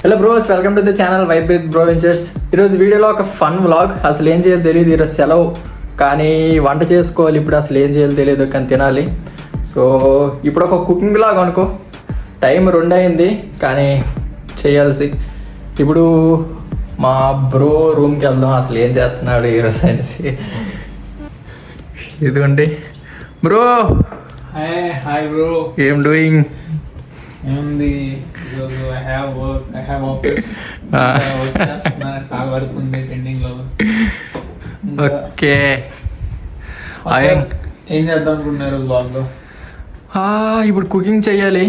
Hello bros, welcome to the channel vibe with bro ventures. ఈరోజు వీడియోలో ఒక fun vlog. అసలు ఏం చేయాలో తెలియదు, ఈరోజు సెలవు కానీ వంట చేసుకోవాలి. ఇప్పుడు అసలు ఏం చేయాలో తెలియదు కానీ తినాలి. సో ఇప్పుడు ఒక కుకింగ్ లాగా అనుకో. టైం 2 అయింది కానీ చేయాల్సి. ఇప్పుడు మా బ్రో రూమ్కి వెళ్దాం, అసలు ఏం చేస్తున్నాడు ఈరోజు అనేసి. ఇదిగోండి బ్రో. Hi bro. ఏం డూయింగ్? ఏముంది, ఈరోజు ఐ హ్యావ్ ఆఫీస్. చాలా వర్క్ ఉంది పెండింగ్ లో. ఓకే, ఏం చేద్దాం అనుకుంటున్నారు బ్లాగ్ లో? ఇప్పుడు కుకింగ్ చేయాలి.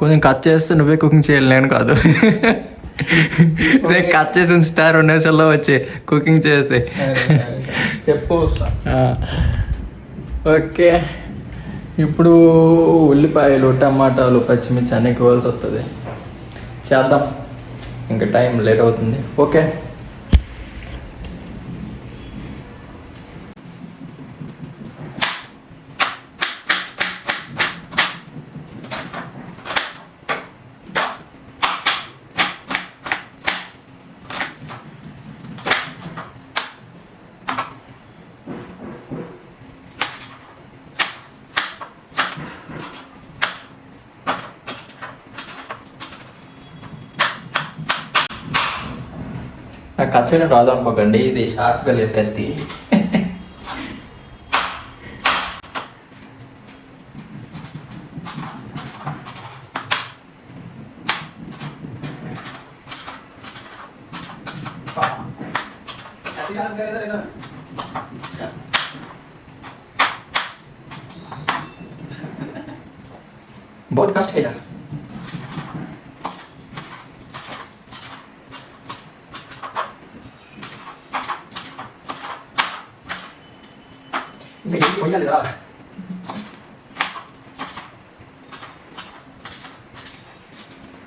కొంచెం కట్ చేస్తే నువ్వే కుకింగ్ చేయాలి, నేను కాదు. నేను కట్ చేసి ఉంచుతా 2 నిమిషాల్లో వచ్చి కుకింగ్ చేసి. చెప్పు. ఓకే, ఇప్పుడు ఉల్లిపాయలు, టమాటాలు, పచ్చిమిర్చి అన్నీ కోవాల్సి వస్తుంది. చేద్దాం, ఇంకా టైం లేట్ అవుతుంది. ఓకే, నాకు కట్ చేయడం రాదు అనుకోకండి, ఇది షార్ప్గా లేదు కత్తి. बहुत कष्ट है यार.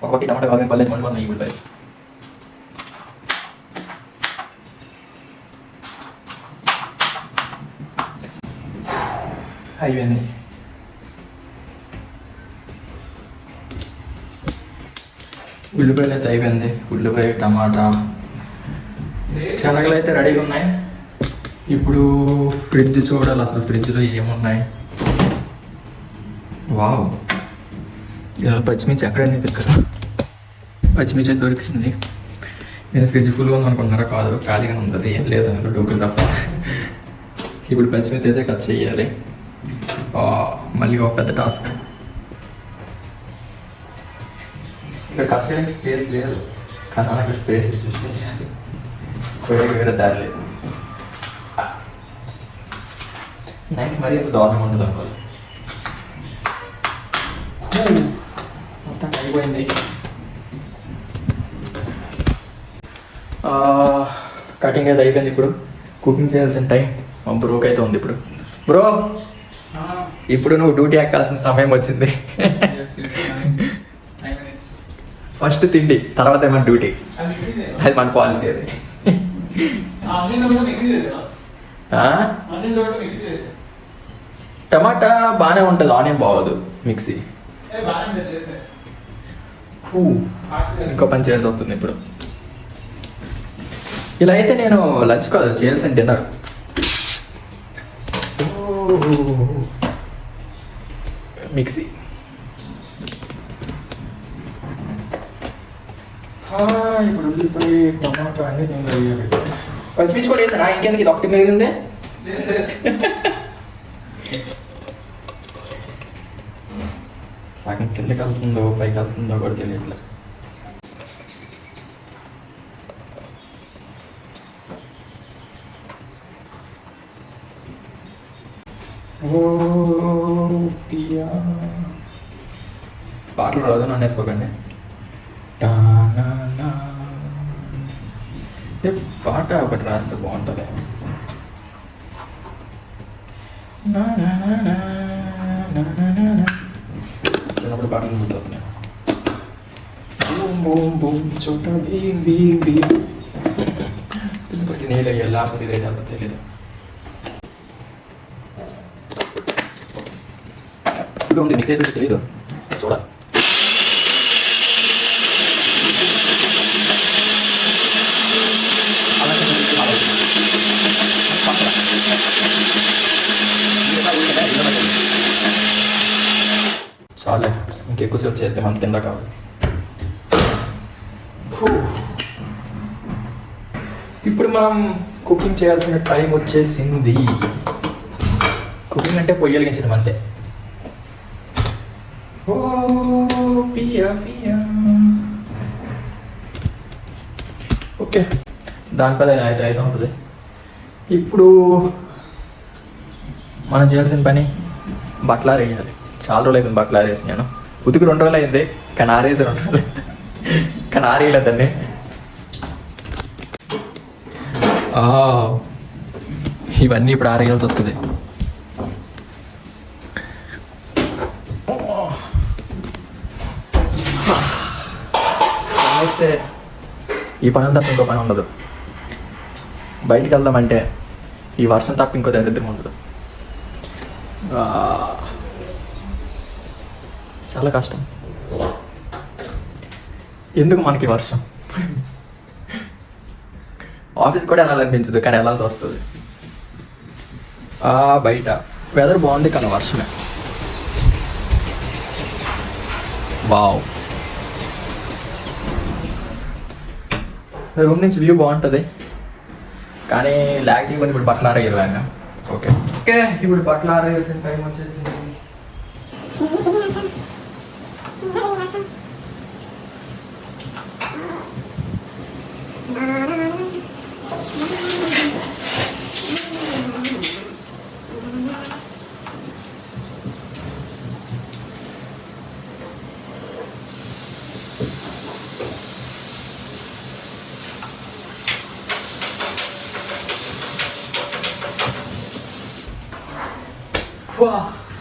ఒకటి టమాటా కావాలి, పర్లేదు, మండిపోతుంది ఈ ఉల్లిపాయ. అయిపోయింది. ఉల్లిపాయలు అయితే అయిపోయింది. ఉల్లిపాయ, టమాటా, శనగలు అయితే రెడీగా ఉన్నాయి. ఇప్పుడు ఫ్రిడ్జ్ చూడాలి, అసలు ఫ్రిడ్జ్లో ఏమున్నాయి. వావ్, ఇలా పచ్చిమిర్చి ఎక్కడైనా దగ్గర పచ్చిమిర్చి దొరికింది. నేను ఫ్రిడ్జ్ ఫుల్గా ఉంది అనుకుంటున్నారా? కాదు, ఖాళీగా ఉంటుంది, ఏం లేదు అందులో డోకులు తప్ప. ఇప్పుడు పచ్చిమిర్చి అయితే కట్ చేయాలి. మళ్ళీ ఒక పెద్ద టాస్క్. ఇక్కడ కట్ చేయడానికి స్పేస్ లేదు కానీ అక్కడ స్పేస్ సృష్టించాలి. వేరే దారి లేదు. నైట్ మరీ అంత దారుణంగా ఉంటుంది అనుకోవాలి. మొత్తం అయిపోయింది. కటింగ్ అయితే అయిపోయింది. ఇప్పుడు కుకింగ్ చేయాల్సిన టైం మా బ్రోకి అయితే ఉంది. ఇప్పుడు బ్రో, ఇప్పుడు నువ్వు డ్యూటీ ఎక్కాల్సిన సమయం వచ్చింది. ఫస్ట్ తిండి, తర్వాత ఏమైనా డ్యూటీ. అది మన పాలసీ. అది టమాటా బాగానే ఉంటుంది, ఆనియన్ బాగోదు మిక్సీ. ఇంకో పని చేయాల్సి అవుతుంది ఇప్పుడు. ఇలా అయితే నేను లంచ్ కాదు చేయాల్సిన డిన్నర్. మిక్సీ. ఇప్పుడు ఉల్లిపాయ, టమాటా అన్నీ నేను వేయాలి. పచ్చిమిర్చి కూడా వేసాను. ఇంకెందుకు ఇది ఒకటి మిగిలిందే. సగం కిందకి వెళ్తుందో పైకి వెళ్తుందో కూడా తెలియట్లే. పాటలు రాదు, నానేసుకోకండి. పాట ఒకటి రాస్తే బాగుంటుంది. చిన్నప్పుడు పాటలు గుర్తవుతున్నాయి. చోట నీళ్ళు వేయాలి, లేకపోతే ఇదే తెలియదు. ఉంది మిక్స్ అయితే తెలియదు చూడాలి. చాలే, ఇంకెక్కువసేపు చేస్తే మనం తిండా కావాలి. ఇప్పుడు మనం కుకింగ్ చేయాల్సిన టైం వచ్చేసింది. కుకింగ్ అంటే పొయ్యి వెలిగించడం అంతే. ఓ పియా పియా. ఓకే, దానిపై అయితే ఉంటుంది. ఇప్పుడు మనం చేయాల్సిన పని బట్టలు ఆరేయాలి. చాలా రోజులు అయిపోయింది బట్టలు ఆరేసి. నేను ఉతికి 2 రోజులు అయింది, కానీ ఆరేసి 2 రోజులు, కానీ ఆరేయలేదండి. ఇవన్నీ ఇప్పుడు ఆరేయాల్సి వస్తుంది. వస్తే ఈ పని తప్ప ఇంకో పని ఉండదు. బయటికి వెళ్దామంటే ఈ వర్షం తప్ప ఇంకో దరిద్రం ఉండదు. చాలా కష్టం. ఎందుకు మనకి వర్షం? ఆఫీస్ కూడా వెళ్ళాలనిపించదు, కానీ వెళ్ళాల్సి వస్తుంది. బయట వెదర్ బాగుంది, కానీ వర్షమే. వావ్, రూమ్ నుంచి వ్యూ బాగుంటుంది, కానీ ల్యాగ్ చేయమని ఇప్పుడు బట్టలు ఆరేయాలి. ఓకే ఓకే, ఇప్పుడు బట్టలు ఆరేయాల్సిన టైం వచ్చేసింది.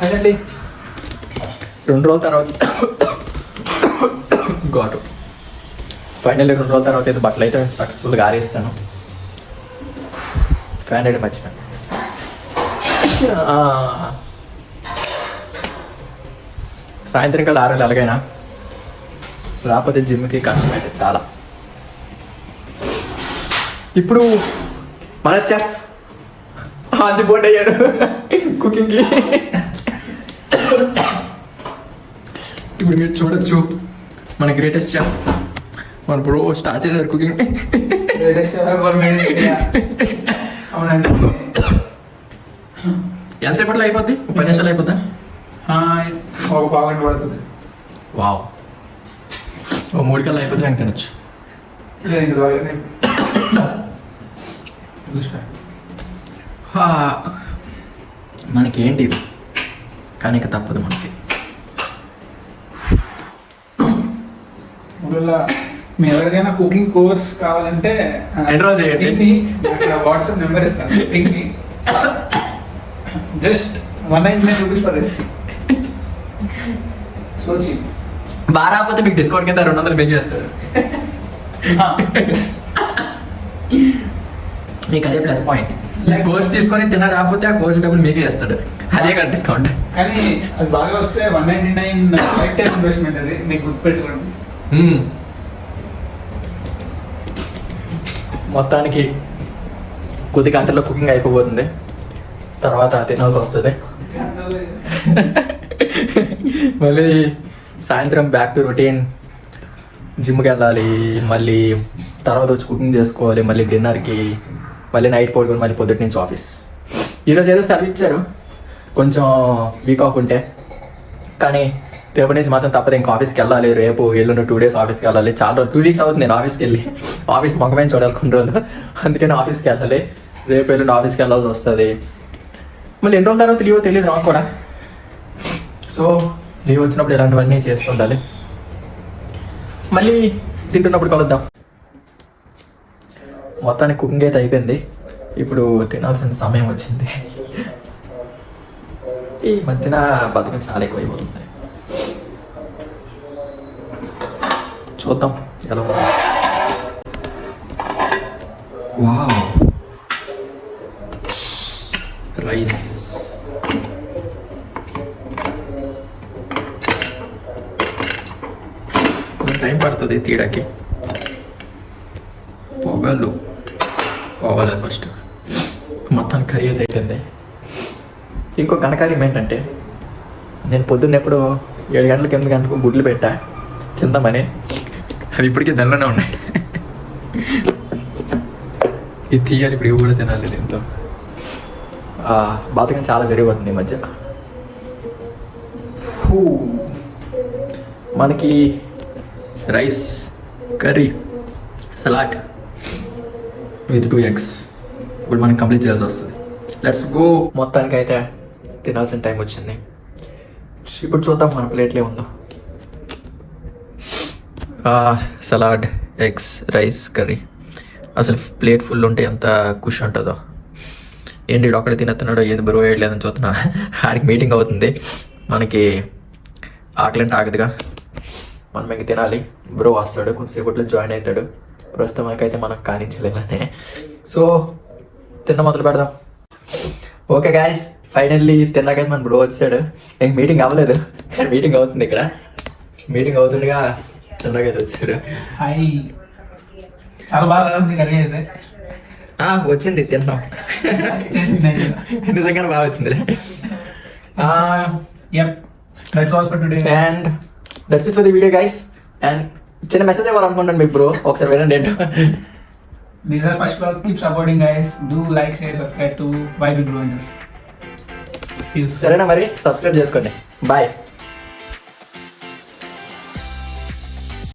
ఫైనల్లీ 2 రోజుల తర్వాత గాటు ఫైనల్లీ 2 రోజుల తర్వాత అయితే బట్టలు అయితే సక్సెస్ఫుల్గా ఆరేస్తాను. ఫ్యాన్ అయితే మర్చిపోయాను. సాయంత్రం కల్లా ఆరేయాలి ఎలాగైనా, రాకపోతే జిమ్కి కష్టం అయితే చాలా. ఇప్పుడు మన చెఫ్ అందుబోర్డ్ అయ్యాడు కుకింగ్కి. ఇప్పుడు మీరు చూడొచ్చు మన గ్రేటెస్ట్ చెఫ్, మన బ్రో స్టార్ట్ చేశారు కుకింగ్. ఎంతసేపట్లో అయిపోద్ది? 10 నిమిషాలు అయిపోద్దా? ఒక పావుగంట పడుతుంది. వావ్, 3 కల్లా అయిపోతే వెంక తినొచ్చు. మనకేంటి ఇది, కానీ ఇక తప్పదు మనకి. మీరు ఎవరికైనా కుకింగ్ కోర్స్ కావాలంటే ఎన్రోల్ చేయండి. అక్కడ వాట్సాప్ నెంబర్ ఇస్తాను. Just 199 rupees per recipe. So cheap. బాగా రాకపోతే మీకు డిస్కౌంట్ కింద 200 మీకు చేస్తాడు. మీకు అదే ప్లస్ పాయింట్. కోర్స్ తీసుకొని తిన రాకపోతే ఆ కోర్స్ డబ్బులు మీకే చేస్తాడు, అదే కదా డిస్కౌంట్. కానీ అది బాగా వస్తే 199 లైఫ్ టైం ఇన్వెస్ట్మెంట్. అది మీకు గుర్తుపెట్టుకోండి. మొత్తానికి కొద్ది గంటల్లో కుకింగ్ అయిపోతుంది, తర్వాత తినాల్సి వస్తుంది. మళ్ళీ సాయంత్రం బ్యాక్ టు రొటీన్. జిమ్కి వెళ్ళాలి, మళ్ళీ తర్వాత వచ్చి కుకింగ్ చేసుకోవాలి, మళ్ళీ డిన్నర్కి, మళ్ళీ నైట్ పడుకొని మళ్ళీ పొద్దుటి నుంచి ఆఫీస్. ఈరోజు ఏదో సెలవు ఇచ్చారు, కొంచెం వీక్ ఆఫ్ ఉంటే, కానీ రేపటి నుంచి మాత్రం తప్పదు ఇంకా ఆఫీస్కి వెళ్ళాలి. రేపు ఎల్లుండి 2 days ఆఫీస్కి వెళ్ళాలి. చాలా 2 weeks అవుతుంది నేను ఆఫీస్కి వెళ్ళి. ఆఫీస్ మొక్కమే చూడాలి కొన్ని రోజులు, అందుకని ఆఫీస్కి వెళ్ళాలి. రేపు ఎల్లుండి ఆఫీస్కి వెళ్ళాల్సి వస్తుంది. మళ్ళీ ఎన్ని రోజుల తర్వాత లీవ్ తెలియదు నాకు కూడా. సో లీవ్ వచ్చినప్పుడు ఇలాంటివన్నీ చేస్తుండాలి. మళ్ళీ తింటున్నప్పుడు కలుద్దాం. మొత్తానికి కుకింగ్ అయితే అయిపోయింది, ఇప్పుడు తినాల్సిన సమయం వచ్చింది. ఈ మధ్యన బతుకం చాలా ఎక్కువైపోతుంది. చూద్దాం ఎలా ఉంది. Wow, rice. టైం పడుతుంది తీయడానికి. పొగలు పోవాలి ఫస్ట్, మొత్తం కర్రీ అయితే అయిపోయింది. ఇంకో ఘనకార్యం ఏంటంటే నేను పొద్దున్న ఎప్పుడు 7 గంటలకు 8 గంటలకు గుడ్లు పెట్టా తిందామని. అవి ఇప్పటికీ దానిలోనే ఉన్నాయి. ఇది తీయాలి, ఇప్పుడు ఇవి కూడా తినాలి. దీంతో బాతకం చాలా పెరిగిపోతుంది ఈ మధ్య. మనకి rice, curry, salad with 2 eggs ఇప్పుడు మనం కంప్లీట్ చేయాల్సి వస్తుంది. Let's go. మొత్తానికి అయితే తినాల్సిన టైం వచ్చింది. ఇప్పుడు చూద్దాం మన ప్లేట్లో ఉందో. Salad, eggs, rice, curry. అసలు ప్లేట్ ఫుల్ ఉంటే ఎంత ఖుషి ఉంటుందో. ఏంటి ఒక్కడే తినేస్తున్నాడో, ఏది బ్రో వేయలేదని చూస్తున్నా. ఆడికి మీటింగ్ అవుతుంది, మనకి ఆకలి అంటే ఆగదుగా. మనం ఇంక తినాలి. బ్రో వస్తాడు, కొంతసేపట్లో జాయిన్ అవుతాడు. ప్రస్తుతానికైతే మనం కానించలేమనే. సో తిన్న మొదలు పెడదాం. ఓకే గాయస్, ఫైనల్లీ తిన్నాకైతే మన బ్రో వచ్చాడు. ఇంక మీటింగ్ అవ్వలేదు కానీ మీటింగ్ అవుతుంది. ఇక్కడ మీటింగ్ అవుతుండగా తిన్నాకైతే వచ్చాడు. హాయ్, చాలా బాగా ఉంది కర్రీ అయితే. వచ్చింది, తిన్నాం. నిజంగానే బాగా వచ్చింది. That's all for today. And that's it for the video guys. And చిన్న మెసేజ్ ఇవ్వాలనుకుంటాను మీకు బ్రో, ఒకసారి వినండి ఏంటో. These are first vlog. Keep supporting, guys. Do like, share, subscribe to Vibe with Bro. సరేనా మరి, సబ్స్క్రైబ్ చేసుకోండి. బాయ్.